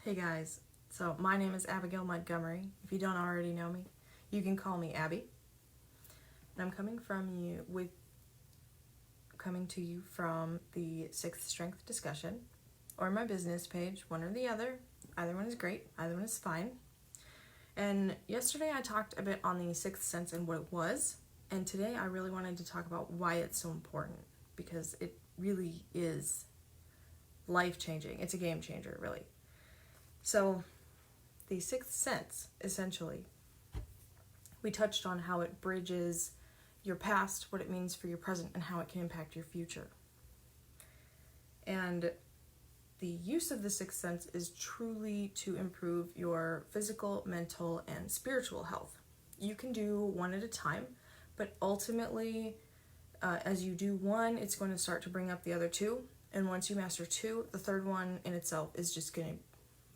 Hey guys, so my name is Abigail Montgomery. If you don't already know me, you can call me Abby. And I'm coming to you from the Sixth Strength discussion or my business page, one or the other. Either one is great, either one is fine. And yesterday I talked a bit on the sixth sense and what it was, and today I really wanted to talk about why it's so important because it really is life-changing. It's a game changer, really. So, the sixth sense, essentially, we touched on how it bridges your past, what it means for your present, and how it can impact your future. And the use of the sixth sense is truly to improve your physical, mental, and spiritual health. You can do one at a time, but ultimately, as you do one, it's going to start to bring up the other two. And once you master two, the third one in itself is just going to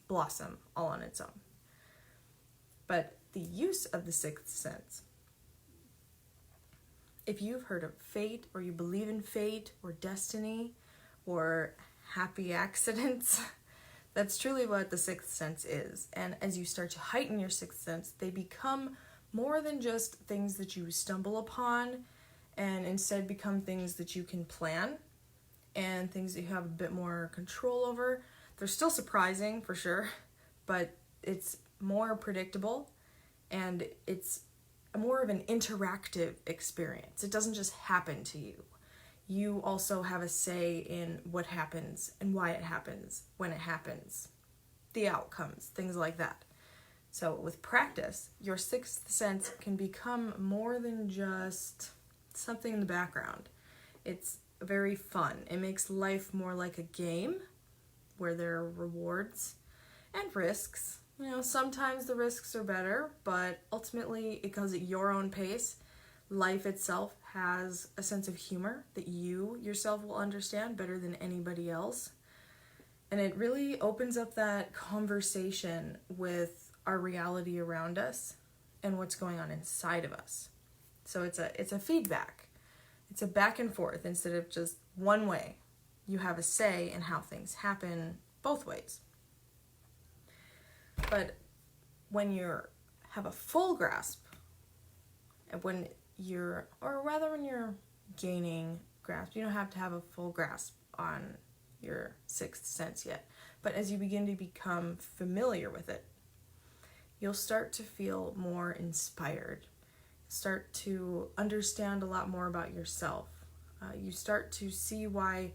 blossom all on its own. But the use of the sixth sense, if you've heard of fate, or you believe in fate or destiny or happy accidents, that's truly what the sixth sense is. And as you start to heighten your sixth sense, they become more than just things that you stumble upon, and instead become things that you can plan and things that you have a bit more control over. They're still surprising for sure, but it's more predictable and it's more of an interactive experience. It doesn't just happen to you. You also have a say in what happens and why it happens, when it happens, the outcomes, things like that. So with practice, your sixth sense can become more than just something in the background. It's very fun. It makes life more like a game where there are rewards and risks. Sometimes the risks are better, but ultimately it goes at your own pace. Life itself has a sense of humor that you yourself will understand better than anybody else. And it really opens up that conversation with our reality around us and what's going on inside of us. So it's a feedback. It's a back and forth instead of just one way. You have a say in how things happen both ways. But when you have a full grasp, when you're gaining grasp, you don't have to have a full grasp on your sixth sense yet. But as you begin to become familiar with it, you'll start to feel more inspired, start to understand a lot more about yourself. You start to see why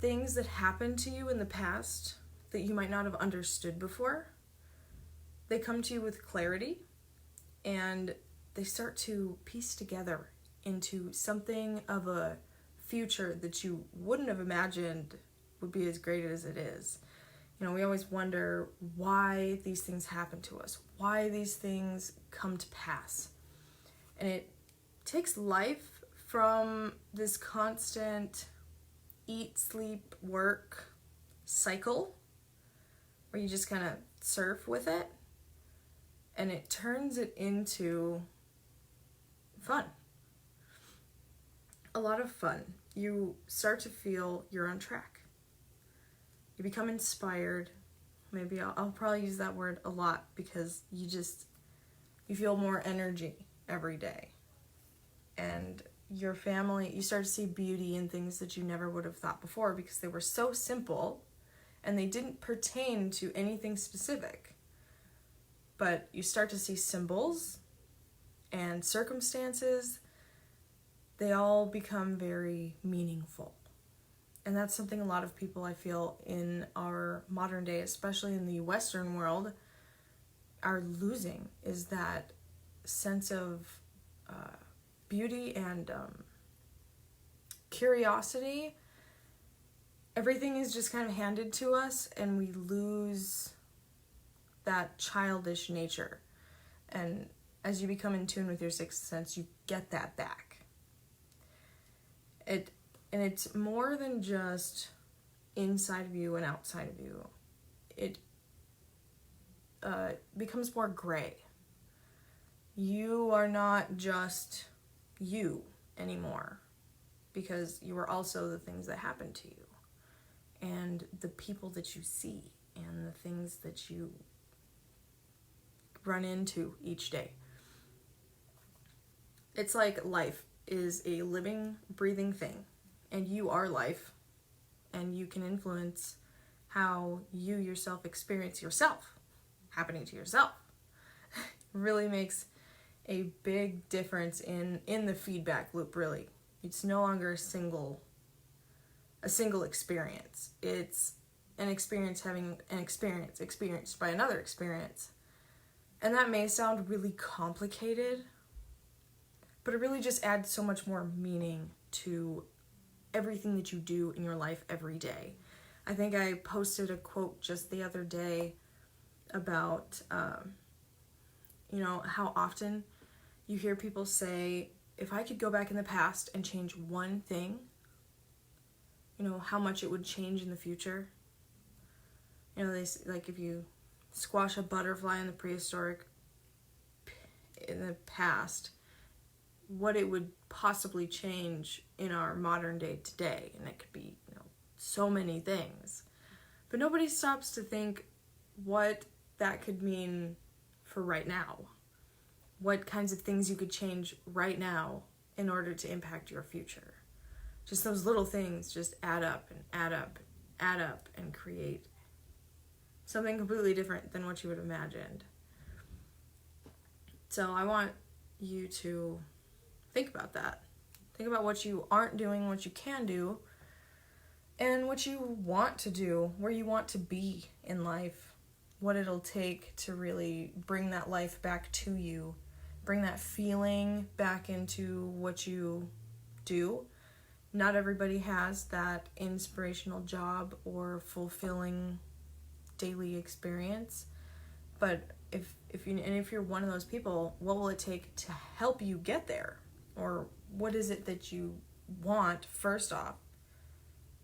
things that happened to you in the past that you might not have understood before, they come to you with clarity and they start to piece together into something of a future that you wouldn't have imagined would be as great as it is. We always wonder why these things happen to us, why these things come to pass. And it takes life from this constant eat, sleep, work cycle where you just kind of surf with it, and it turns it into fun. A lot of fun. You start to feel you're on track. You become inspired. Maybe I'll probably use that word a lot because you feel more energy every day. And your family, you start to see beauty in things that you never would have thought before because they were so simple and they didn't pertain to anything specific. But you start to see symbols and circumstances. They all become very meaningful. And that's something a lot of people, I feel, in our modern day, especially in the Western world, are losing, is that sense of beauty and curiosity. Everything is just kind of handed to us and we lose that childish nature. And as you become in tune with your sixth sense, you get that back. And it's more than just inside of you and outside of you. It becomes more gray. You are not just you anymore because you are also the things that happen to you and the people that you see and the things that you run into each day. It's like life is a living, breathing thing, and you are life, and you can influence how you yourself experience yourself happening to yourself. It really makes a big difference in the feedback loop, really. It's no longer a single experience. It's an experience having an experience experienced by another experience. And that may sound really complicated, but it really just adds so much more meaning to everything that you do in your life every day. I think I posted a quote just the other day about, how often you hear people say, if I could go back in the past and change one thing, how much it would change in the future. They like if you squash a butterfly in the past, what it would possibly change in our modern day today. And it could be, so many things. But nobody stops to think what that could mean for right now. What kinds of things you could change right now in order to impact your future. Just those little things just add up and add up and add up and create something completely different than what you would have imagined. So I want you to think about that. Think about what you aren't doing, what you can do, and what you want to do, where you want to be in life, what it'll take to really bring that life back to you, bring that feeling back into what you do. Not everybody has that inspirational job or fulfilling daily experience, but if you're one of those people, what will it take to help you get there? Or what is it that you want first off,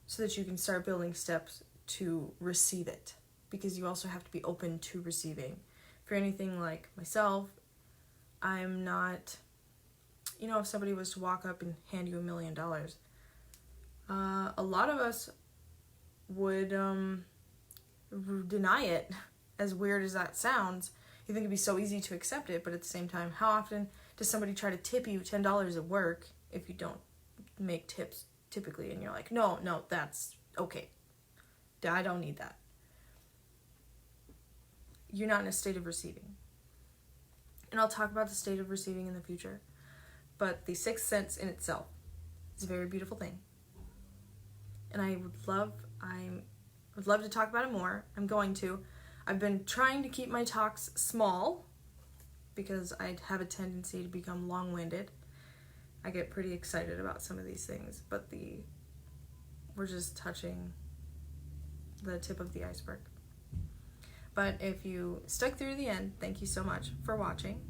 so that you can start building steps to receive it? Because you also have to be open to receiving. If you're anything like myself, I'm not, if somebody was to walk up and hand you $1 million, a lot of us would deny it, as weird as that sounds. You think it'd be so easy to accept it, but at the same time, how often does somebody try to tip you $10 at work if you don't make tips typically, and you're like, no, that's okay. I don't need that. You're not in a state of receiving. And I'll talk about the state of receiving in the future. But the sixth sense in itself is a very beautiful thing. And I would love to talk about it more. I'm going to. I've been trying to keep my talks small because I have a tendency to become long-winded. I get pretty excited about some of these things, but we're just touching the tip of the iceberg. But if you stuck through the end, thank you so much for watching.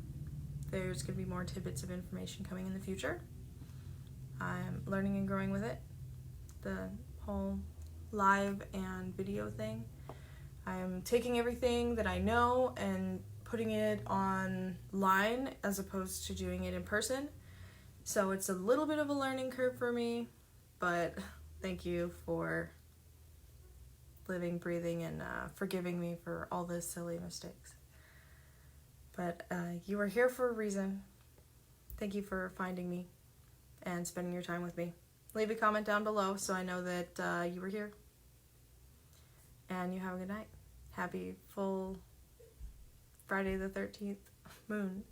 There's going to be more tidbits of information coming in the future. I'm learning and growing with it. The whole live and video thing. I'm taking everything that I know and putting it online as opposed to doing it in person. So it's a little bit of a learning curve for me, but thank you for living, breathing, and forgiving me for all the silly mistakes. But you are here for a reason. Thank you for finding me and spending your time with me. Leave a comment down below so I know that you were here. And you have a good night. Happy full Friday the 13th moon.